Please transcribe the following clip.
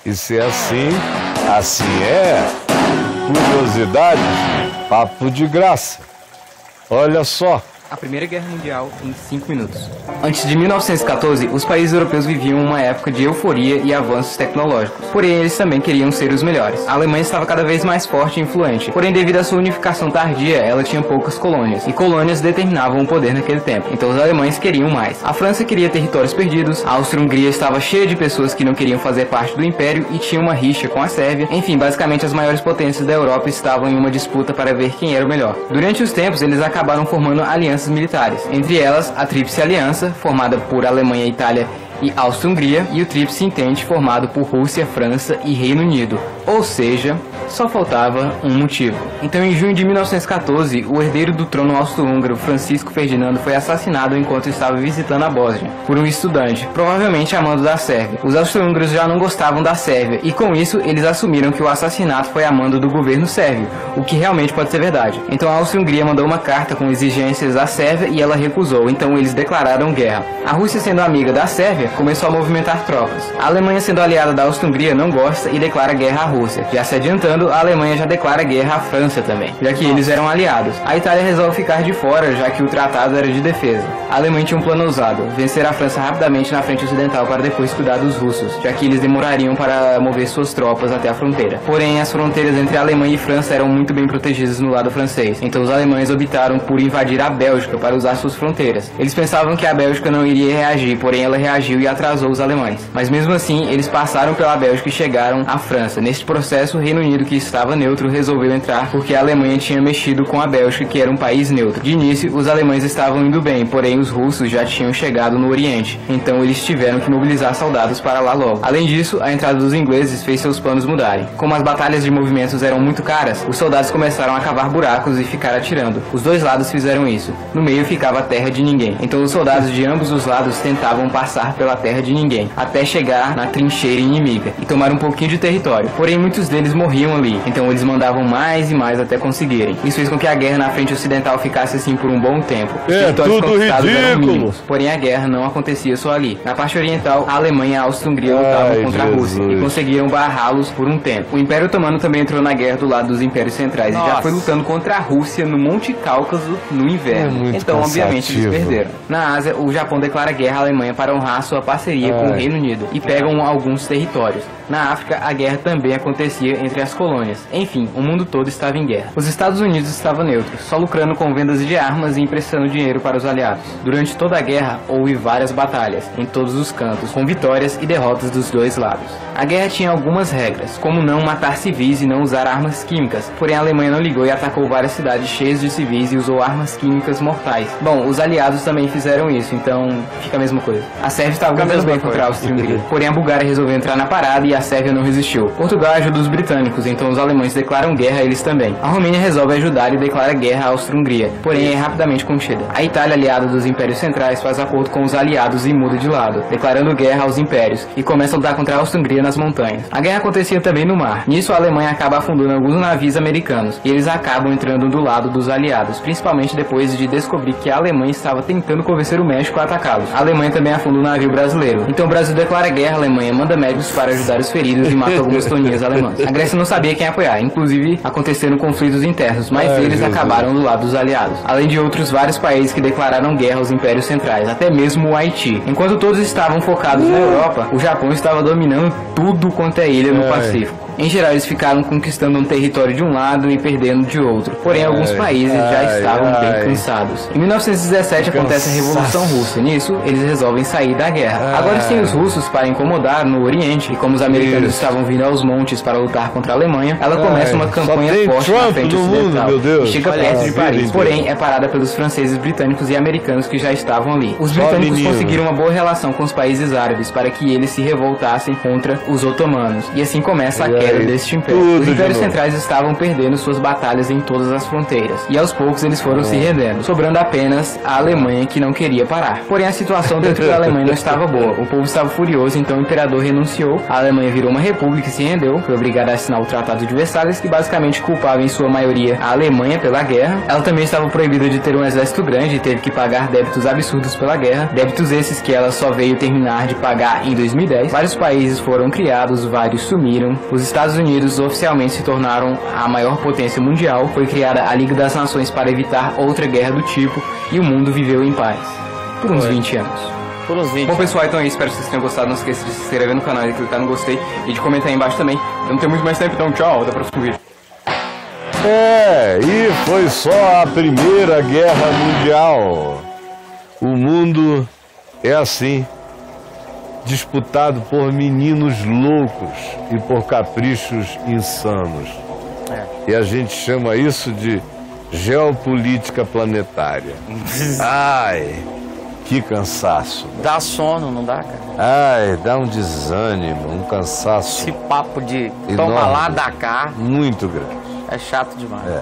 E se é assim, assim é. Curiosidade, papo de graça. Olha só. A Primeira Guerra Mundial em 5 minutos. Antes de 1914, os países europeus viviam uma época de euforia e avanços tecnológicos. Porém, eles também queriam ser os melhores. A Alemanha estava cada vez mais forte e influente. Porém, devido à sua unificação tardia, ela tinha poucas colônias. E colônias determinavam o poder naquele tempo. Então, os alemães queriam mais. A França queria territórios perdidos. A Áustria-Hungria estava cheia de pessoas que não queriam fazer parte do Império e tinha uma rixa com a Sérvia. Enfim, basicamente, as maiores potências da Europa estavam em uma disputa para ver quem era o melhor. Durante os tempos, eles acabaram formando alianças militares, entre elas a Tríplice Aliança, formada por Alemanha, Itália e Áustria-Hungria, e o Tríplice Entente, formado por Rússia, França e Reino Unido. Ou seja, só faltava um motivo. Então, em junho de 1914, o herdeiro do trono austro-húngaro, Francisco Ferdinando, foi assassinado enquanto estava visitando a Bósnia, por um estudante, provavelmente amando da Sérvia. Os austro-húngaros já não gostavam da Sérvia, e com isso, eles assumiram que o assassinato foi a mando do governo sérvio, o que realmente pode ser verdade. Então, a Áustria-Hungria mandou uma carta com exigências à Sérvia e ela recusou, então eles declararam guerra. A Rússia, sendo amiga da Sérvia, começou a movimentar tropas. A Alemanha, sendo aliada da Áustria-Hungria, não gosta e declara guerra à Rússia. Já se adiantando, a Alemanha já declara guerra à França também, já que eles eram aliados. A Itália resolve ficar de fora, já que o tratado era de defesa. A Alemanha tinha um plano ousado: vencer a França rapidamente na frente ocidental para depois cuidar dos russos, já que eles demorariam para mover suas tropas até a fronteira. Porém, as fronteiras entre a Alemanha e França eram muito bem protegidas no lado francês, então os alemães optaram por invadir a Bélgica para usar suas fronteiras. Eles pensavam que a Bélgica não iria reagir, porém ela reagiu e atrasou os alemães. Mas mesmo assim, eles passaram pela Bélgica e chegaram à França. Neste processo, o Reino Unido, que estava neutro, resolveu entrar porque a Alemanha tinha mexido com a Bélgica, que era um país neutro. De início, os alemães estavam indo bem, porém os russos já tinham chegado no Oriente, então eles tiveram que mobilizar soldados para lá logo. Além disso, a entrada dos ingleses fez seus planos mudarem. Como as batalhas de movimentos eram muito caras, os soldados começaram a cavar buracos e ficar atirando. Os dois lados fizeram isso. No meio ficava a terra de ninguém. Então os soldados de ambos os lados tentavam passar pela terra de ninguém, até chegar na trincheira inimiga e tomar um pouquinho de território. Porém, muitos deles morriam ali, então eles mandavam mais e mais até conseguirem. Isso fez com que a guerra na frente ocidental ficasse assim por um bom tempo. Os territórios conquistados eram mínimos, porém a guerra não acontecia só ali. Na parte oriental, a Alemanha e a Áustria-Hungria lutavam contra a Rússia e conseguiram barrá-los por um tempo. O Império Otomano também entrou na guerra do lado dos impérios centrais e já foi lutando contra a Rússia no Monte Cáucaso no inverno. Então, obviamente, eles perderam. Na Ásia, o Japão declara guerra à Alemanha para honrar sua parceria com o Reino Unido e pegam alguns territórios. Na África, a guerra também acontecia entre as colônias. Enfim, o mundo todo estava em guerra. Os Estados Unidos estavam neutros, só lucrando com vendas de armas e emprestando dinheiro para os aliados. Durante toda a guerra, houve várias batalhas, em todos os cantos, com vitórias e derrotas dos dois lados. A guerra tinha algumas regras, como não matar civis e não usar armas químicas, porém a Alemanha não ligou e atacou várias cidades cheias de civis e usou armas químicas mortais. Bom, os aliados também fizeram isso, então fica a mesma coisa. A Sérvia estava ganhando bem contra a Áustria-Hungria, porém a Bulgária resolveu entrar na parada e a Sérvia não resistiu. Portugal ajuda os britânicos, então os alemães declaram guerra a eles também. A Romênia resolve ajudar e declara guerra à Áustria-Hungria, porém é rapidamente contida. A Itália, aliada dos impérios centrais, faz acordo com os aliados e muda de lado, declarando guerra aos impérios, e começa a lutar contra a Áustria-Hungria nas montanhas. A guerra acontecia também no mar. Nisso a Alemanha acaba afundando alguns navios americanos, e eles acabam entrando do lado dos aliados, principalmente depois de descobrir que a Alemanha estava tentando convencer o México a atacá-los. A Alemanha também afunda um navio brasileiro. Então o Brasil declara guerra à Alemanha, manda médicos para ajudar os feridos e mata algumas toninhas alemãs. A Grécia não sabia quem apoiar, inclusive aconteceram conflitos internos, mas eles acabaram do lado dos aliados. Além de outros vários países que declararam guerra aos impérios centrais, até mesmo o Haiti. Enquanto todos estavam focados na Europa, o Japão estava dominando tudo quanto é ilha no Pacífico. Em geral, eles ficaram conquistando um território de um lado e perdendo de outro. Porém, alguns países já estavam bem cansados. Em 1917 acontece a Revolução Russa. Nisso, eles resolvem sair da guerra. Agora, sem os russos para incomodar no Oriente, e como os americanos estavam vindo aos montes para lutar contra a Alemanha, ela começa uma campanha forte na frente ocidental e chega perto de Paris. Porém, é parada pelos franceses, britânicos e americanos que já estavam ali. Os britânicos conseguiram uma boa relação com os países árabes para que eles se revoltassem contra os otomanos. E assim começa a queda deste império. tudo Os de impérios novo. centrais estavam perdendo suas batalhas em todas as fronteiras, e aos poucos eles foram se rendendo, sobrando apenas a Alemanha, que não queria parar. Porém, a situação dentro da Alemanha não estava boa. O povo estava furioso, então o imperador renunciou, a Alemanha virou uma república e se rendeu, foi obrigada a assinar o Tratado de Versalhes, que basicamente culpava em sua maioria a Alemanha pela guerra. Ela também estava proibida de ter um exército grande e teve que pagar débitos absurdos pela guerra, débitos esses que ela só veio terminar de pagar em 2010. Vários países foram criados, vários sumiram. Os Estados Unidos oficialmente se tornaram a maior potência mundial, foi criada a Liga das Nações para evitar outra guerra do tipo, e o mundo viveu em paz por uns 20 anos. Por uns 20. Bom, pessoal, então é isso. Espero que vocês tenham gostado. Não esqueça de se inscrever no canal e clicar no gostei e de comentar aí embaixo também. Eu não tenho muito mais tempo, então tchau. Até o próximo vídeo. E foi só a Primeira Guerra Mundial. O mundo é assim, disputado por meninos loucos e por caprichos insanos. E a gente chama isso de geopolítica planetária. Ai, que cansaço. Dá sono, não dá, cara? Ai, dá um desânimo, um cansaço Esse papo de enorme, toma lá, dá cá, muito grande. é chato demais. É.